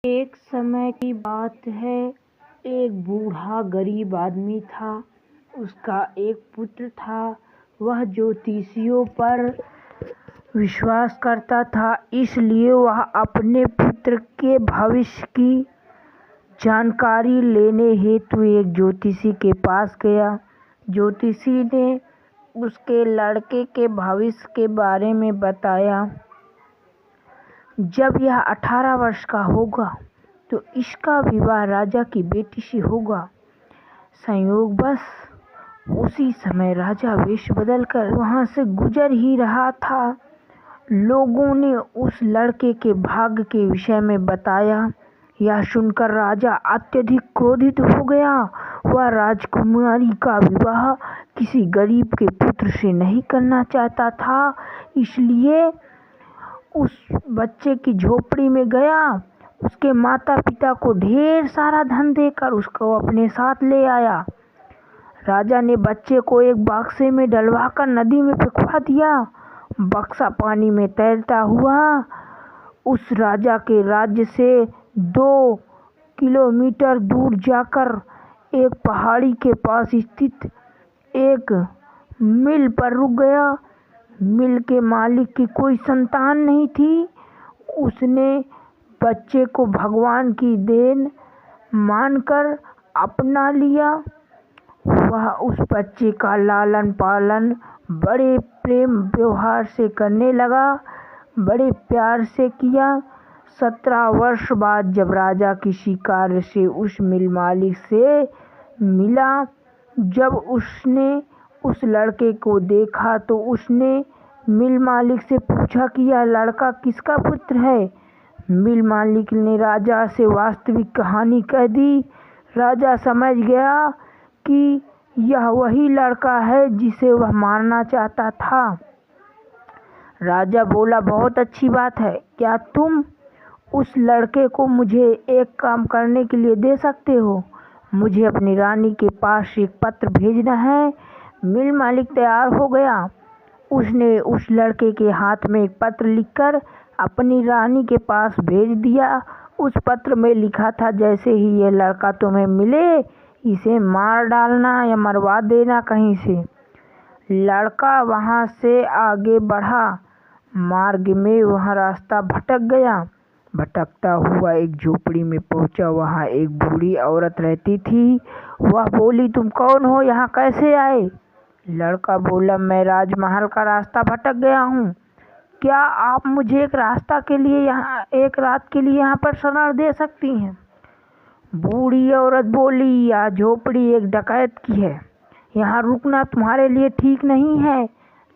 एक समय की बात है। एक बूढ़ा गरीब आदमी था। उसका एक पुत्र था। वह ज्योतिषियों पर विश्वास करता था, इसलिए वह अपने पुत्र के भविष्य की जानकारी लेने हेतु एक ज्योतिषी के पास गया। ज्योतिषी ने उसके लड़के के भविष्य के बारे में बताया। जब यह 18 वर्ष का होगा तो इसका विवाह राजा की बेटी से होगा। संयोगवश उसी समय राजा वेश बदलकर वहां से गुजर ही रहा था। लोगों ने उस लड़के के भाग्य के विषय में बताया। यह सुनकर राजा अत्यधिक क्रोधित हो गया। वह राजकुमारी का विवाह किसी गरीब के पुत्र से नहीं करना चाहता था, इसलिए उस बच्चे की झोपड़ी में गया। उसके माता पिता को ढेर सारा धन देकर उसको अपने साथ ले आया। राजा ने बच्चे को एक बक्से में डलवाकर नदी में फेंकवा दिया। बक्सा पानी में तैरता हुआ उस राजा के राज्य से 2 किलोमीटर दूर जाकर एक पहाड़ी के पास स्थित एक मिल पर रुक गया। मिल के मालिक की कोई संतान नहीं थी। उसने बच्चे को भगवान की देन मानकर अपना लिया। वह उस बच्चे का लालन पालन बड़े प्रेम व्यवहार से करने लगा, बड़े प्यार से किया। 17 वर्ष बाद जब राजा किसी कार्य से उस मिल मालिक से मिला, जब उसने उस लड़के को देखा तो उसने मिल मालिक से पूछा कि यह लड़का किसका पुत्र है। मिल मालिक ने राजा से वास्तविक कहानी कह दी। राजा समझ गया कि यह वही लड़का है जिसे वह मारना चाहता था। राजा बोला, बहुत अच्छी बात है, क्या तुम उस लड़के को मुझे एक काम करने के लिए दे सकते हो? मुझे अपनी रानी के पास एक पत्र भेजना है। मिल मालिक तैयार हो गया। उसने उस लड़के के हाथ में एक पत्र लिखकर अपनी रानी के पास भेज दिया। उस पत्र में लिखा था, जैसे ही ये लड़का तुम्हें मिले इसे मार डालना या मरवा देना कहीं से। लड़का वहां से आगे बढ़ा। मार्ग में वह रास्ता भटक गया। भटकता हुआ एक झोपड़ी में पहुंचा। वहां एक बूढ़ी औरत रहती थी। वह बोली, तुम कौन हो, यहाँ कैसे आए? लड़का बोला, मैं राजमहल का रास्ता भटक गया हूँ। क्या आप मुझे एक रात के लिए यहाँ पर शरण दे सकती हैं? बूढ़ी औरत बोली, यह झोपड़ी एक डकैत की है, यहाँ रुकना तुम्हारे लिए ठीक नहीं है।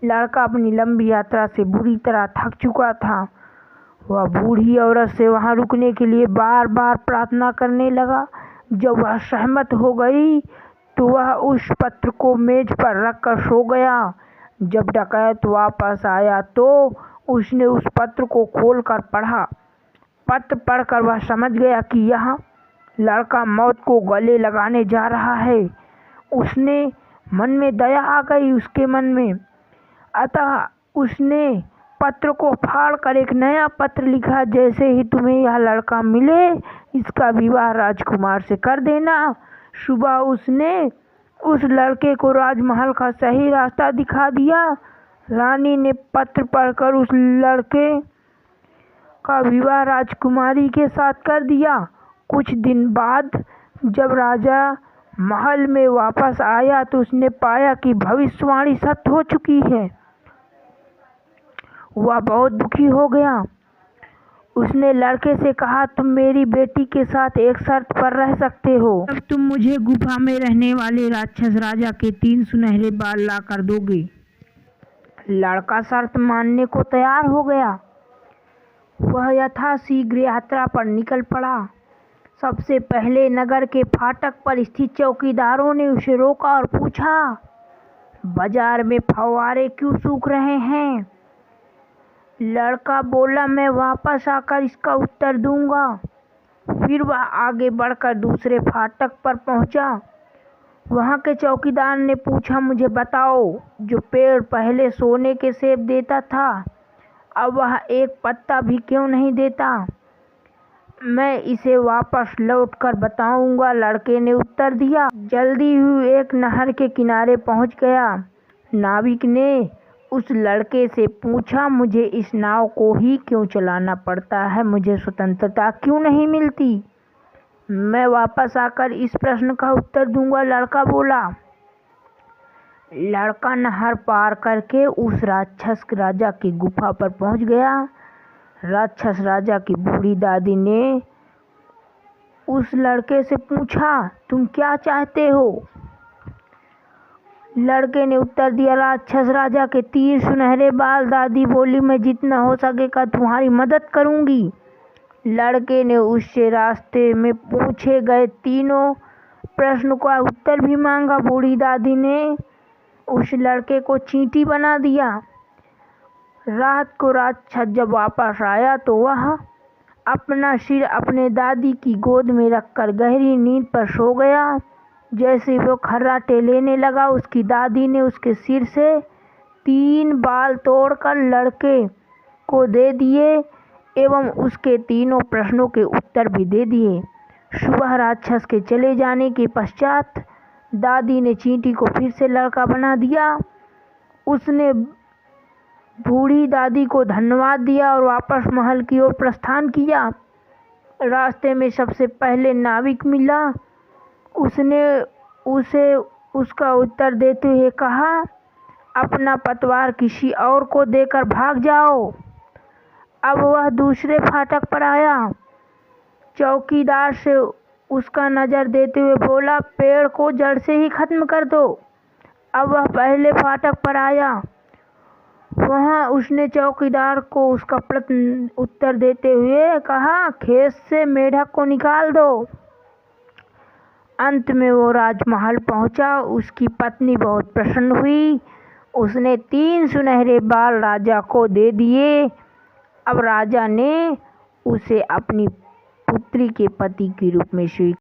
लड़का अपनी लंबी यात्रा से बुरी तरह थक चुका था। वह बूढ़ी औरत से वहां रुकने के लिए बार बार प्रार्थना करने लगा। जब वह सहमत हो गई तो वह उस पत्र को मेज पर रखकर सो गया। जब डकैत वापस आया तो उसने उस पत्र को खोलकर पढ़ा। पत्र पढ़कर वह समझ गया कि यह लड़का मौत को गले लगाने जा रहा है। उसने मन में दया आ गई उसके मन में, अतः उसने पत्र को फाड़कर एक नया पत्र लिखा, जैसे ही तुम्हें यह लड़का मिले इसका विवाह राजकुमार से कर देना। सुबह उसने उस लड़के को राजमहल का सही रास्ता दिखा दिया। रानी ने पत्र पढ़कर उस लड़के का विवाह राजकुमारी के साथ कर दिया। कुछ दिन बाद जब राजा महल में वापस आया तो उसने पाया कि भविष्यवाणी सत्य हो चुकी है। वह बहुत दुखी हो गया। उसने लड़के से कहा, तुम मेरी बेटी के साथ एक शर्त पर रह सकते हो। अब तुम मुझे गुफा में रहने वाले राक्षस राजा के 3 सुनहरे बाल ला कर दोगे। लड़का शर्त मानने को तैयार हो गया। वह यथाशीघ्र यात्रा पर निकल पड़ा। सबसे पहले नगर के फाटक पर स्थित चौकीदारों ने उसे रोका और पूछा, बाजार में फव्वारे क्यों सूख रहे हैं? लड़का बोला, मैं वापस आकर इसका उत्तर दूंगा। फिर वह आगे बढ़कर दूसरे फाटक पर पहुंचा। वहां के चौकीदार ने पूछा, मुझे बताओ, जो पेड़ पहले सोने के सेब देता था अब वह एक पत्ता भी क्यों नहीं देता? मैं इसे वापस लौट कर बताऊंगा, लड़के ने उत्तर दिया। जल्दी ही एक नहर के किनारे पहुंच गया। नाविक ने उस लड़के से पूछा, मुझे इस नाव को ही क्यों चलाना पड़ता है? मुझे स्वतंत्रता क्यों नहीं मिलती? मैं वापस आकर इस प्रश्न का उत्तर दूंगा, लड़का बोला। लड़का नहर पार करके उस राक्षस राजा की गुफा पर पहुंच गया। राक्षस राजा की बूढ़ी दादी ने उस लड़के से पूछा, तुम क्या चाहते हो? लड़के ने उत्तर दिया, राक्षस राजा के 3 सुनहरे बाल। दादी बोली, मैं जितना हो सकेगा तुम्हारी मदद करूंगी। लड़के ने उससे रास्ते में पूछे गए तीनों प्रश्न का उत्तर भी मांगा। बूढ़ी दादी ने उस लड़के को चींटी बना दिया। रात को राक्षस जब वापस आया तो वह अपना सिर अपने दादी की गोद में रखकर गहरी नींद पर सो गया। जैसे वो खर्राटे लेने लगा, उसकी दादी ने उसके सिर से 3 बाल तोड़कर लड़के को दे दिए एवं उसके तीनों प्रश्नों के उत्तर भी दे दिए। सुबह राक्षस के चले जाने के पश्चात दादी ने चींटी को फिर से लड़का बना दिया। उसने बूढ़ी दादी को धन्यवाद दिया और वापस महल की ओर प्रस्थान किया। रास्ते में सबसे पहले नाविक मिला। उसने उसे उसका उत्तर देते हुए कहा, अपना पतवार किसी और को देकर भाग जाओ। अब वह दूसरे फाटक पर आया। चौकीदार से उसका नज़र देते हुए बोला, पेड़ को जड़ से ही खत्म कर दो। अब वह पहले फाटक पर आया। वहाँ उसने चौकीदार को उसका प्रश्न उत्तर देते हुए कहा, खेत से मेढक को निकाल दो। अंत में वो राजमहल पहुंचा। उसकी पत्नी बहुत प्रसन्न हुई। उसने 3 सुनहरे बाल राजा को दे दिए। अब राजा ने उसे अपनी पुत्री के पति के रूप में स्वीकार